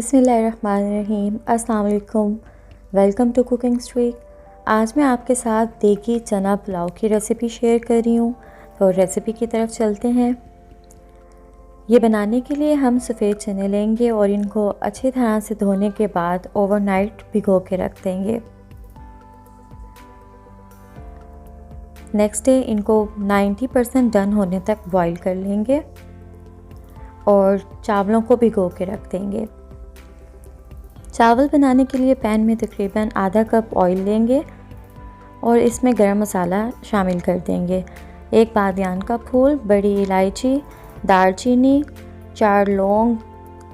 बिस्मिल्लाहिर्रहमानिर्रहीम। अस्सलाम वालेकुम। Welcome to cooking street. आज मैं आपके साथ देगी चना पुलाव की रेसिपी शेयर कर रही हूँ, तो रेसिपी की तरफ चलते हैं। ये बनाने के लिए हम सफ़ेद चने लेंगे और इनको अच्छी तरह से धोने के बाद ओवरनाइट भिगो के रख देंगे। नेक्स्ट डे इनको 90% डन होने तक बॉईल कर लेंगे और चावलों को भिगो के रख देंगे। चावल बनाने के लिए पैन में तकरीबन आधा कप ऑयल लेंगे और इसमें गरम मसाला शामिल कर देंगे। एक बादियान का फूल, बड़ी इलायची, दालचीनी, 4 लौंग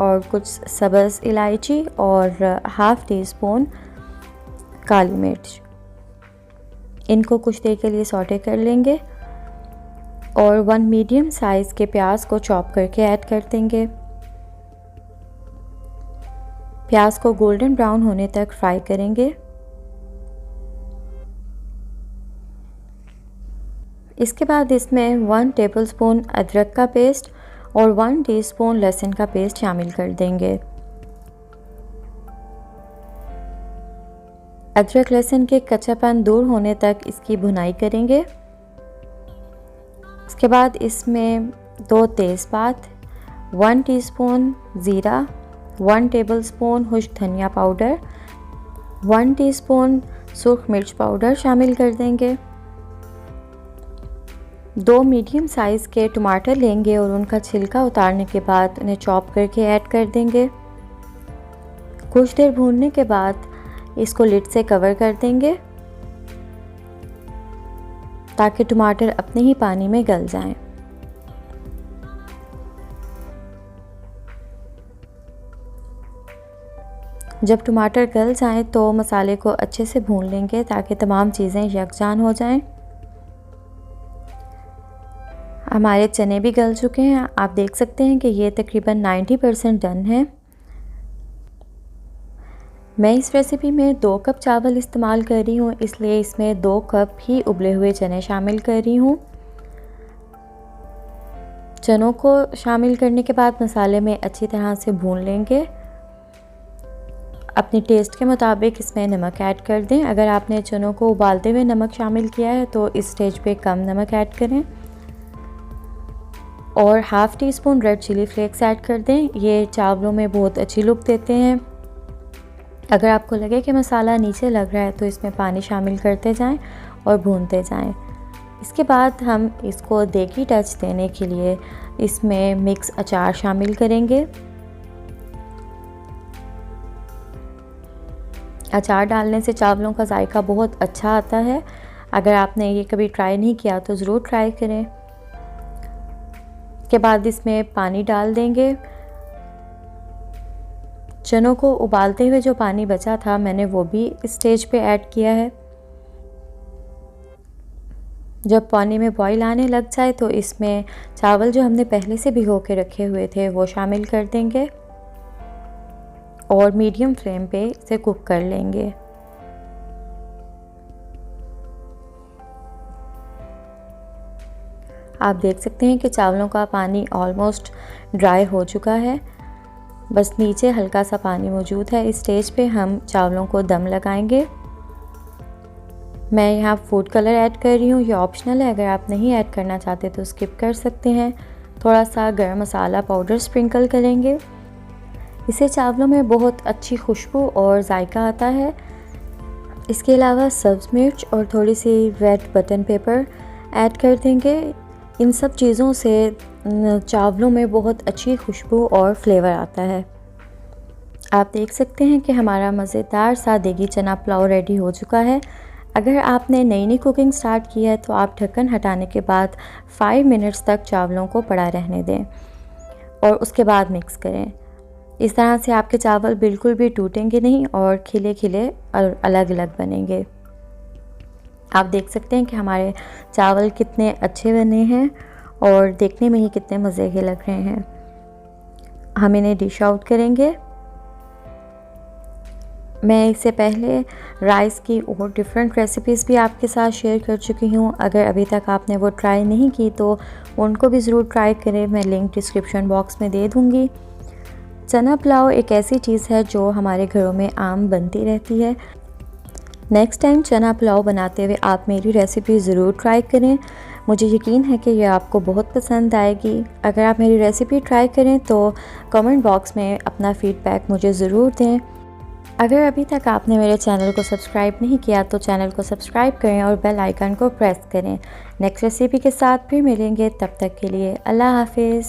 और कुछ सब्ज़ इलायची और हाफ़ टी स्पून काली मिर्च। इनको कुछ देर के लिए सौटे कर लेंगे और 1 मीडियम साइज़ के प्याज को चॉप करके ऐड कर देंगे। प्याज को गोल्डन ब्राउन होने तक फ्राई करेंगे। इसके बाद इसमें 1 टेबलस्पून अदरक का पेस्ट और 1 टीस्पून लहसुन का पेस्ट शामिल कर देंगे। अदरक लहसुन के कच्चापन दूर होने तक इसकी भुनाई करेंगे। इसके बाद इसमें 2 तेज़पात, 1 टीस्पून ज़ीरा, 1 टेबलस्पून खुश्क धनिया पाउडर, 1 टीस्पून सुर्ख मिर्च पाउडर शामिल कर देंगे। 2 मीडियम साइज़ के टमाटर लेंगे और उनका छिलका उतारने के बाद उन्हें चॉप करके ऐड कर देंगे। कुछ देर भूनने के बाद इसको लिड से कवर कर देंगे ताकि टमाटर अपने ही पानी में गल जाएं। जब टमाटर गल जाएं तो मसाले को अच्छे से भून लेंगे ताकि तमाम चीज़ें यकजान हो जाएं। हमारे चने भी गल चुके हैं। आप देख सकते हैं कि ये तकरीबन 90% डन है। मैं इस रेसिपी में 2 कप चावल इस्तेमाल कर रही हूँ, इसलिए इसमें 2 कप ही उबले हुए चने शामिल कर रही हूँ। चनों को शामिल करने के बाद मसाले में अच्छी तरह से भून लेंगे। अपने टेस्ट के मुताबिक इसमें नमक ऐड कर दें। अगर आपने चनों को उबालते हुए नमक शामिल किया है तो इस स्टेज पे कम नमक ऐड करें और half teaspoon red chilli flakes add कर दें। ये चावलों में बहुत अच्छी लुक देते हैं। अगर आपको लगे कि मसाला नीचे लग रहा है तो इसमें पानी शामिल करते जाएं और भूनते जाएं। इसके बाद हम इसको देगी टच देने के लिए इसमें मिक्स अचार शामिल करेंगे। अचार डालने से चावलों का जायका बहुत अच्छा आता है। अगर आपने ये कभी ट्राई नहीं किया तो ज़रूर ट्राई करें। के बाद इसमें पानी डाल देंगे। चनों को उबालते हुए जो पानी बचा था मैंने वो भी इस स्टेज पे ऐड किया है। जब पानी में बॉईल आने लग जाए तो इसमें चावल जो हमने पहले से भिगो के रखे हुए थे वो शामिल कर देंगे और मीडियम फ्लेम पे इसे कुक कर लेंगे। आप देख सकते हैं कि चावलों का पानी ऑलमोस्ट ड्राई हो चुका है, बस नीचे हल्का सा पानी मौजूद है। इस स्टेज पे हम चावलों को दम लगाएंगे। मैं यहाँ फूड कलर ऐड कर रही हूँ, ये ऑप्शनल है, अगर आप नहीं ऐड करना चाहते तो स्किप कर सकते हैं। थोड़ा सा गरम मसाला पाउडर स्प्रिंकल करेंगे। इससे चावलों में बहुत अच्छी खुशबू और जायका आता है। इसके अलावा सब्ज़ मिर्च और थोड़ी सी रेड बटन पेपर ऐड कर देंगे। इन सब चीज़ों से चावलों में बहुत अच्छी खुशबू और फ्लेवर आता है। आप देख सकते हैं कि हमारा मज़ेदार सा देगी चना पुलाव रेडी हो चुका है। अगर आपने नई नई कुकिंग स्टार्ट की है तो आप ढक्कन हटाने के बाद 5 मिनट्स तक चावलों को पड़ा रहने दें और उसके बाद मिक्स करें। इस तरह से आपके चावल बिल्कुल भी टूटेंगे नहीं और खिले खिले और अलग अलग बनेंगे। आप देख सकते हैं कि हमारे चावल कितने अच्छे बने हैं और देखने में ही कितने मज़े के लग रहे हैं। हम इन्हें डिश आउट करेंगे। मैं इससे पहले राइस की और डिफरेंट रेसिपीज़ भी आपके साथ शेयर कर चुकी हूँ। अगर अभी तक आपने वो ट्राई नहीं की तो उनको भी ज़रूर ट्राई करें। मैं लिंक डिस्क्रिप्शन बॉक्स में दे दूँगी। चना पुलाव एक ऐसी चीज़ है जो हमारे घरों में आम बनती रहती है। नेक्स्ट टाइम चना पुलाव बनाते हुए आप मेरी रेसिपी ज़रूर ट्राई करें। मुझे यकीन है कि यह आपको बहुत पसंद आएगी। अगर आप मेरी रेसिपी ट्राई करें तो कमेंट बॉक्स में अपना फ़ीडबैक मुझे ज़रूर दें। अगर अभी तक आपने मेरे चैनल को सब्सक्राइब नहीं किया तो चैनल को सब्सक्राइब करें और बेल आइकन को प्रेस करें। नेक्स्ट रेसिपी के साथ फिर मिलेंगे, तब तक के लिए अल्लाह हाफिज़।